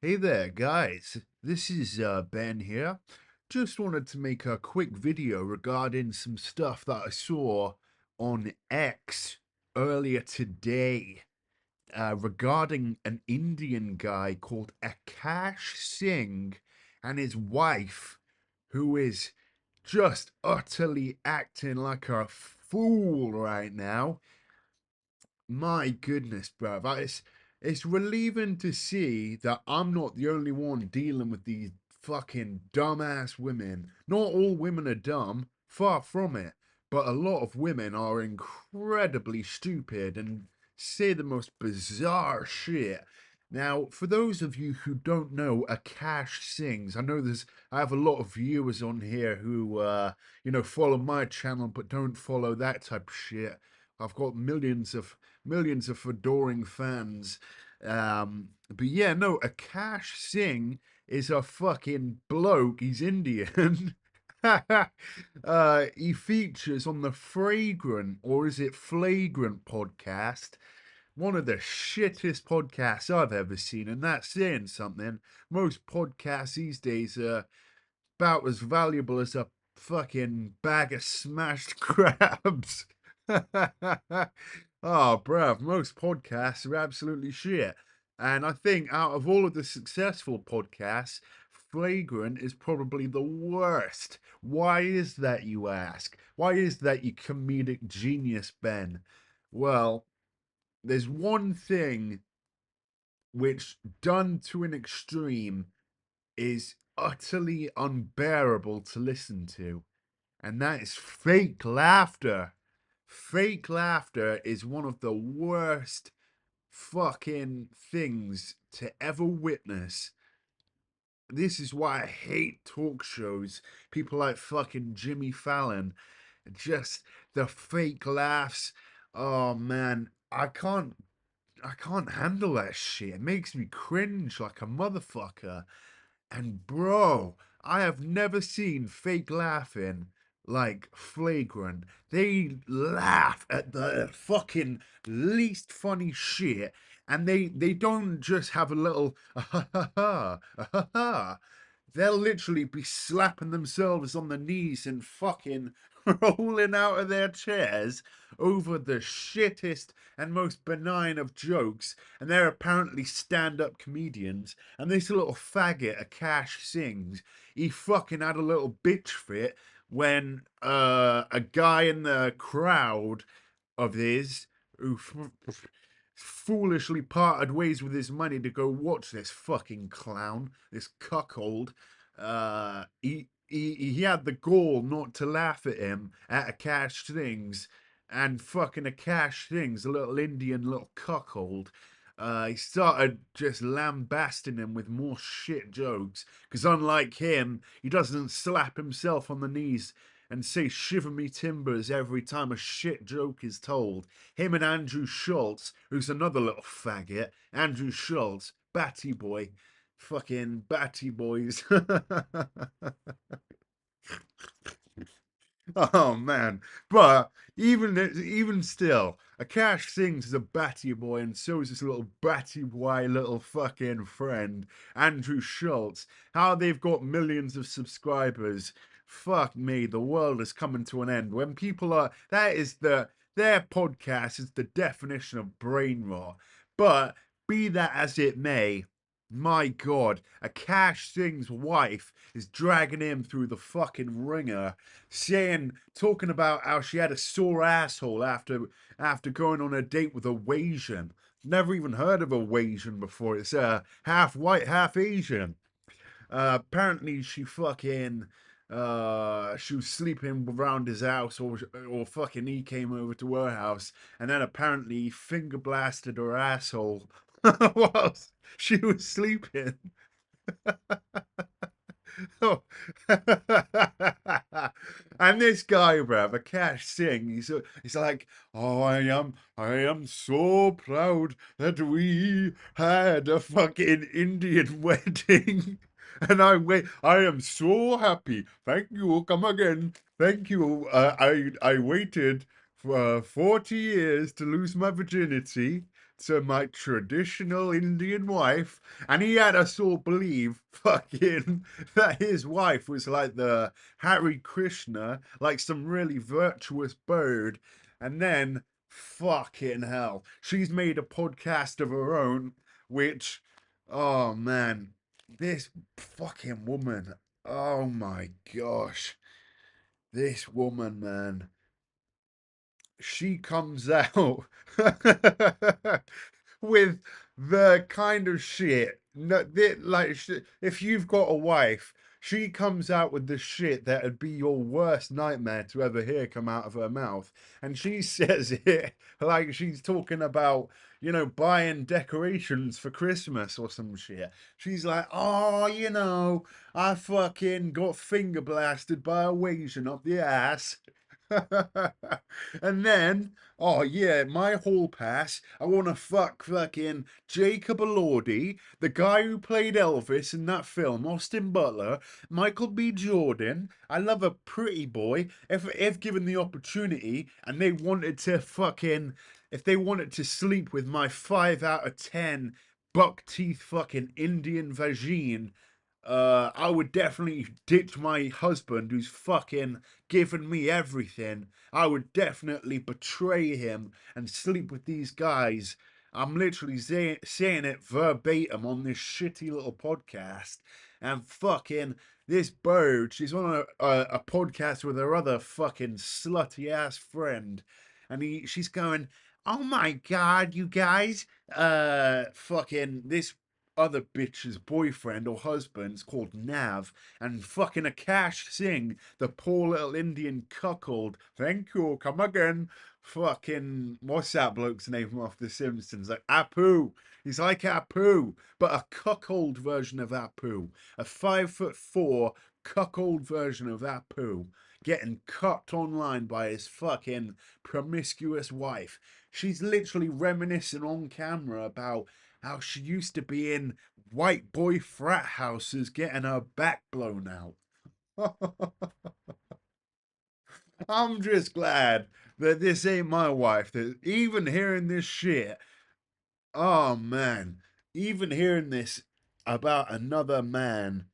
Hey there, guys. This is Ben here. Just wanted to make a quick video regarding some stuff that I saw on X earlier today regarding an Indian guy called Akaash Singh and his wife, who is just utterly acting like a fool right now. My goodness, bruv. It's relieving to see that I'm not the only one dealing with these fucking dumbass women. Not all women are dumb, far from it. But a lot of women are incredibly stupid and say the most bizarre shit. Now, for those of you who don't know Akash Sings, I have a lot of viewers on here who follow my channel but don't follow that type of shit. I've got millions of adoring fans. But yeah, no, Akash Singh is a fucking bloke. He's Indian. He features on the Fragrant, or is it Flagrant podcast? One of the shittest podcasts I've ever seen, and that's saying something. Most podcasts these days are about as valuable as a fucking bag of smashed crabs. Oh, bruv, most podcasts are absolutely shit. And I think out of all of the successful podcasts, Flagrant is probably the worst. Why is that, you ask? Why is that, you comedic genius, Ben? Well, there's one thing which, done to an extreme, is utterly unbearable to listen to, and that is fake laughter. Fake laughter is one of the worst fucking things to ever witness. This is why I hate talk shows. People like fucking Jimmy Fallon. Just the fake laughs. Oh man, I can't handle that shit. It makes me cringe like a motherfucker. And bro, I have never seen fake laughing like Flagrant. They laugh at the fucking least funny shit, and they don't just have a little ha ha ha ha ha. They'll literally be slapping themselves on the knees and fucking rolling out of their chairs over the shittest and most benign of jokes, and they're apparently stand-up comedians. And this little faggot, Akash Sings, he fucking had a little bitch fit when a guy in the crowd of his who foolishly parted ways with his money to go watch this fucking clown, this cuckold. He had the gall not to laugh at him at Akash Things, and fucking Akash Things, a little Indian little cuckold. He started just lambasting him with more shit jokes, because unlike him, he doesn't slap himself on the knees and say shiver me timbers every time a shit joke is told. Him and Andrew Schultz, who's another little faggot. Andrew Schultz, Batty Boy. Fucking Batty Boys. Oh man. But even still, Akash Sings is a batty boy, and so is this little batty boy little fucking friend, Andrew Schultz. How they've got millions of subscribers. Fuck me, the world is coming to an end. When people are their podcast is the definition of brain rot. But be that as it may, my God, Akash Singh's wife is dragging him through the fucking ringer, talking about how she had a sore asshole after going on a date with a Wasian. Never even heard of a Wasian before. It's half white, half Asian. Apparently, she was sleeping around his house, or fucking he came over to her house, and then apparently he finger blasted her asshole whilst she was sleeping. Oh. And this guy, bruv, Akash Singh, he's like, oh, I am so proud that we had a fucking Indian wedding. And I am so happy. Thank you. Come again. Thank you. I waited for 40 years to lose my virginity. to my traditional Indian wife, and he had us all believe fucking that his wife was like the Hare Krishna, like some really virtuous bird, and then fucking hell, she's made a podcast of her own, which, oh man, this fucking woman, oh my gosh, this woman, man, she comes out with the kind of shit like if you've got a wife, she comes out with the shit that'd be your worst nightmare to ever hear come out of her mouth, and she says it like she's talking about, buying decorations for Christmas or some shit. She's like, oh, I fucking got finger blasted by a Asian up the ass. And then, oh yeah, my hall pass. I want to fucking Jacob Elordi, the guy who played Elvis in that film, Austin Butler, Michael B. Jordan. I love a pretty boy. If given the opportunity, and they wanted to if they wanted to sleep with my 5 out of 10 buck teeth fucking Indian vagine, I would definitely ditch my husband who's fucking given me everything. I would definitely betray him and sleep with these guys. I'm literally saying it verbatim on this shitty little podcast. And fucking this bird, she's on a podcast with her other fucking slutty ass friend. And she's going, oh my God, you guys, fucking this other bitch's boyfriend or husband's called Nav, and fucking Akaash Singh, the poor little Indian cuckold. Thank you, come again. Fucking, what's that bloke's name off The Simpsons? Like Apu. He's like Apu, but a cuckold version of Apu. A 5'4" cuckold version of Apu. Getting cucked online by his fucking promiscuous wife. She's literally reminiscing on camera about how she used to be in white boy frat houses getting her back blown out. I'm just glad that this ain't my wife. That even hearing this shit, oh man, even hearing this about another man,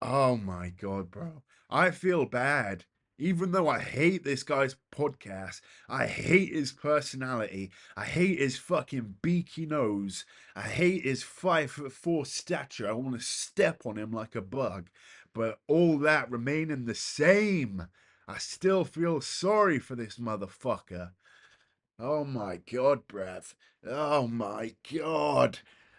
oh my God, bro. I feel bad. Even though I hate this guy's podcast, I hate his personality, I hate his fucking beaky nose, I hate his 5'4" stature. I want to step on him like a bug. But all that remaining the same, I still feel sorry for this motherfucker. Oh my God, bruv. Oh my God.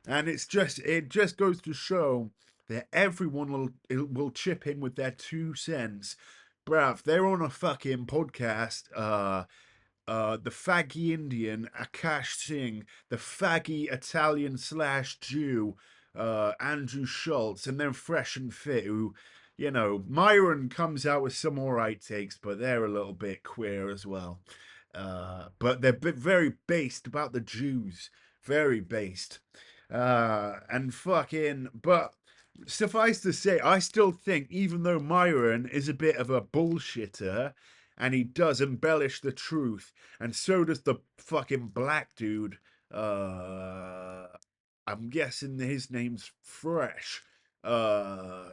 And it just goes to show that everyone will chip in with their 2 cents. Bruv, they're on a fucking podcast, the faggy Indian, Akaash Singh, the faggy Italian slash Jew, Andrew Schultz, and then Fresh and Fit, who, Myron comes out with some alright takes, but they're a little bit queer as well. But they're very based about the Jews, very based. And fucking, but suffice to say, I still think, even though Myron is a bit of a bullshitter, and he does embellish the truth, and so does the fucking black dude. Uh, I'm guessing his name's Fresh. Uh,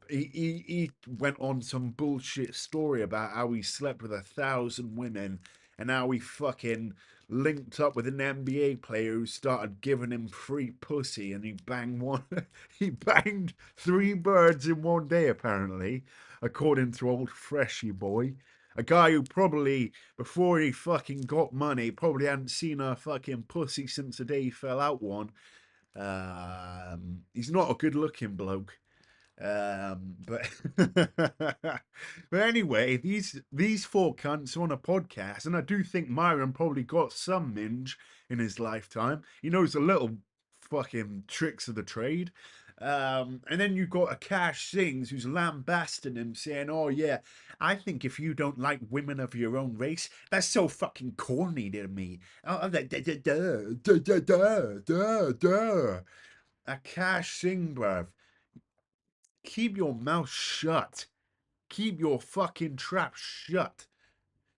he went on some bullshit story about how he slept with 1,000 women, and how he fucking linked up with an NBA player who started giving him free pussy, and he banged one. He banged 3 birds in one day, apparently, according to old Freshy boy. A guy who probably, before he fucking got money, probably hadn't seen a fucking pussy since the day he fell out one. He's not a good looking bloke. But but anyway, these 4 cunts are on a podcast, and I do think Myron probably got some minge in his lifetime. He knows a little fucking tricks of the trade. And then you've got Akaash Singh's who's lambasting him, saying, "Oh yeah, I think if you don't like women of your own race, that's so fucking corny to me." Oh, duh, duh, duh, duh, duh, duh, duh, duh. Akaash Singh, bruv, keep your mouth shut. Keep your fucking trap shut.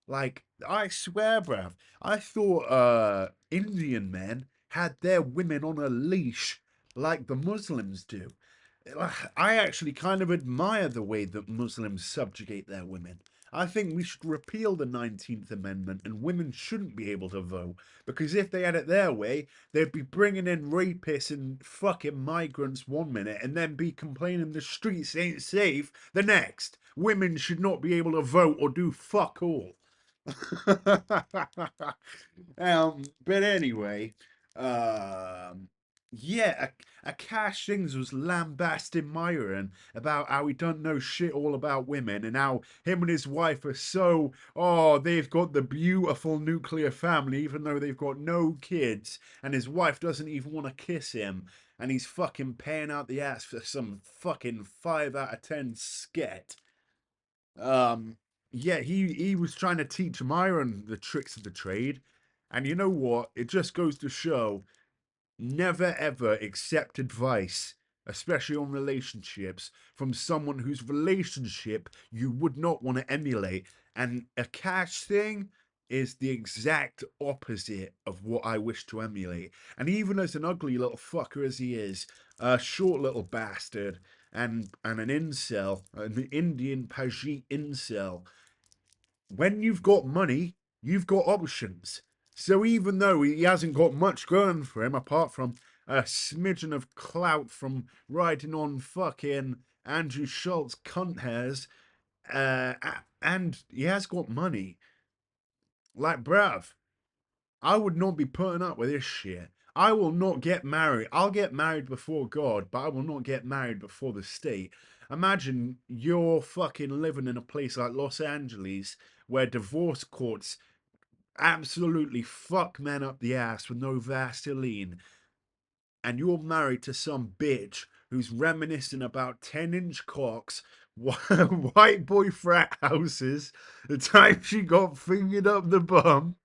Like, I swear, bruv, I thought Indian men had their women on a leash like the Muslims do. I actually kind of admire the way that Muslims subjugate their women. I think we should repeal the 19th Amendment and women shouldn't be able to vote. Because if they had it their way, they'd be bringing in rapists and fucking migrants one minute and then be complaining the streets ain't safe the next. Women should not be able to vote or do fuck all. But anyway, um, yeah, Akash Singh'S was lambasting Myron about how he doesn't know shit all about women and how him and his wife are so, oh, they've got the beautiful nuclear family even though they've got no kids and his wife doesn't even want to kiss him and he's fucking paying out the ass for some fucking 5 out of 10 sket. Um, yeah, he was trying to teach Myron the tricks of the trade, and you know what? It just goes to show never ever accept advice, especially on relationships, from someone whose relationship you would not want to emulate. And a cash thing is the exact opposite of what I wish to emulate. And even as an ugly little fucker as he is, a short little bastard and an incel, an Indian Pajit incel, when you've got money, you've got options. So even though he hasn't got much going for him apart from a smidgen of clout from riding on fucking Andrew Schultz cunt hairs, uh, and he has got money, like bruv, I would not be putting up with this shit. I will not get married. I'll get married before God, but I will not get married before the state. Imagine you're fucking living in a place like Los Angeles where divorce courts absolutely fuck men up the ass with no Vaseline, and you're married to some bitch who's reminiscing about 10-inch cocks, white boy frat houses, the time she got fingered up the bum.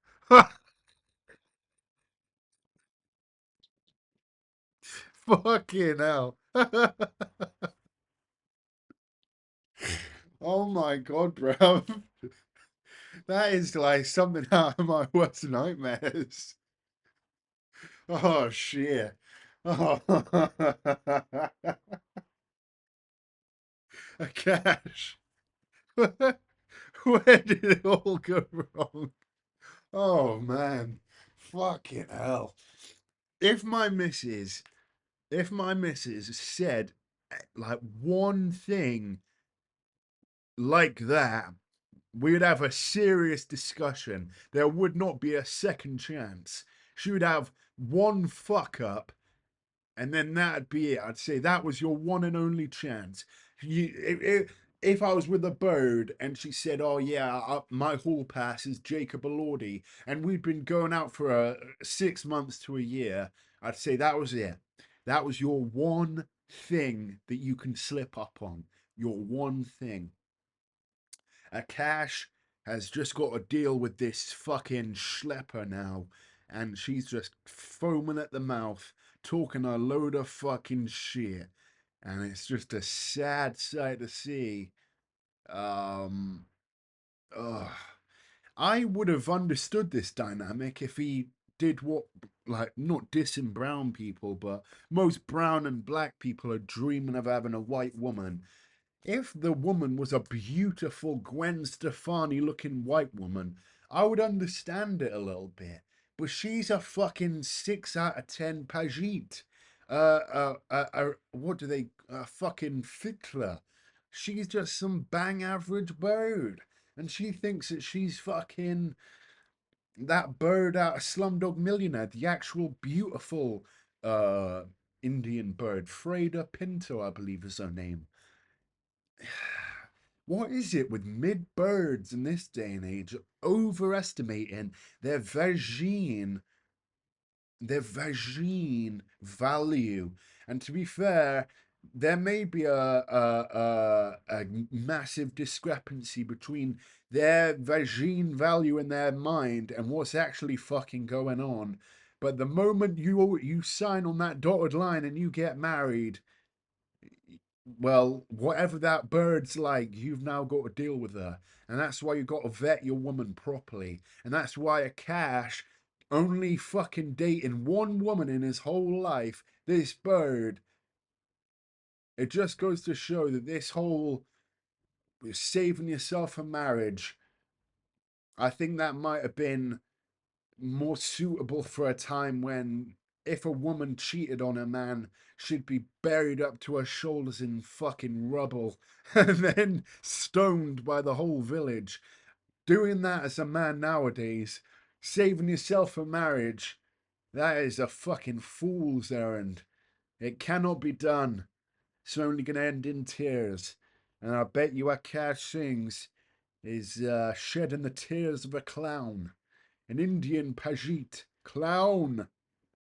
Fucking hell. Oh my god, bro. That is like something out of my worst nightmares. Oh shit. Oh. A cash. Where did it all go wrong? Oh man. Fucking hell. If my missus, if my missus said like one thing like that, we'd have a serious discussion. There would not be a second chance. She would have one fuck up, and then that'd be it. I'd say that was your one and only chance. If I was with a bird and she said, "Oh yeah, my hall pass is Jacob Elordi," and we'd been going out for 6 months to a year, I'd say that was it. That was your one thing that you can slip up on. Your one thing. Akash has just got to deal with this fucking schlepper now, and she's just foaming at the mouth, talking a load of fucking shit, and it's just a sad sight to see. Um, ugh. I would have understood this dynamic if he did what, like, not dissing brown people, but most brown and black people are dreaming of having a white woman. If the woman was a beautiful Gwen Stefani looking white woman, I would understand it a little bit. But she's a fucking 6 out of 10 Pajit. What do they, fucking Fitler. She's just some bang average bird. And she thinks that she's fucking that bird out of Slumdog Millionaire, the actual beautiful uh Indian bird. Freda Pinto, I believe is her name. What is it with mid birds in this day and age overestimating their vagine, value? And to be fair, there may be a massive discrepancy between their vagine value in their mind and what's actually fucking going on. But the moment you sign on that dotted line and you get married, Well, whatever that bird's like, you've now got to deal with her. And that's why you've got to vet your woman properly. And that's why Akash only fucking dating one woman in his whole life, this bird, it just goes to show that this whole saving yourself for marriage, I think that might have been more suitable for a time when if a woman cheated on a man, she'd be buried up to her shoulders in fucking rubble and then stoned by the whole village. Doing that as a man nowadays, saving yourself for marriage, that is a fucking fool's errand. It cannot be done. It's only going to end in tears. And I bet you Akash Singh's is shedding the tears of a clown. An Indian Pajit clown.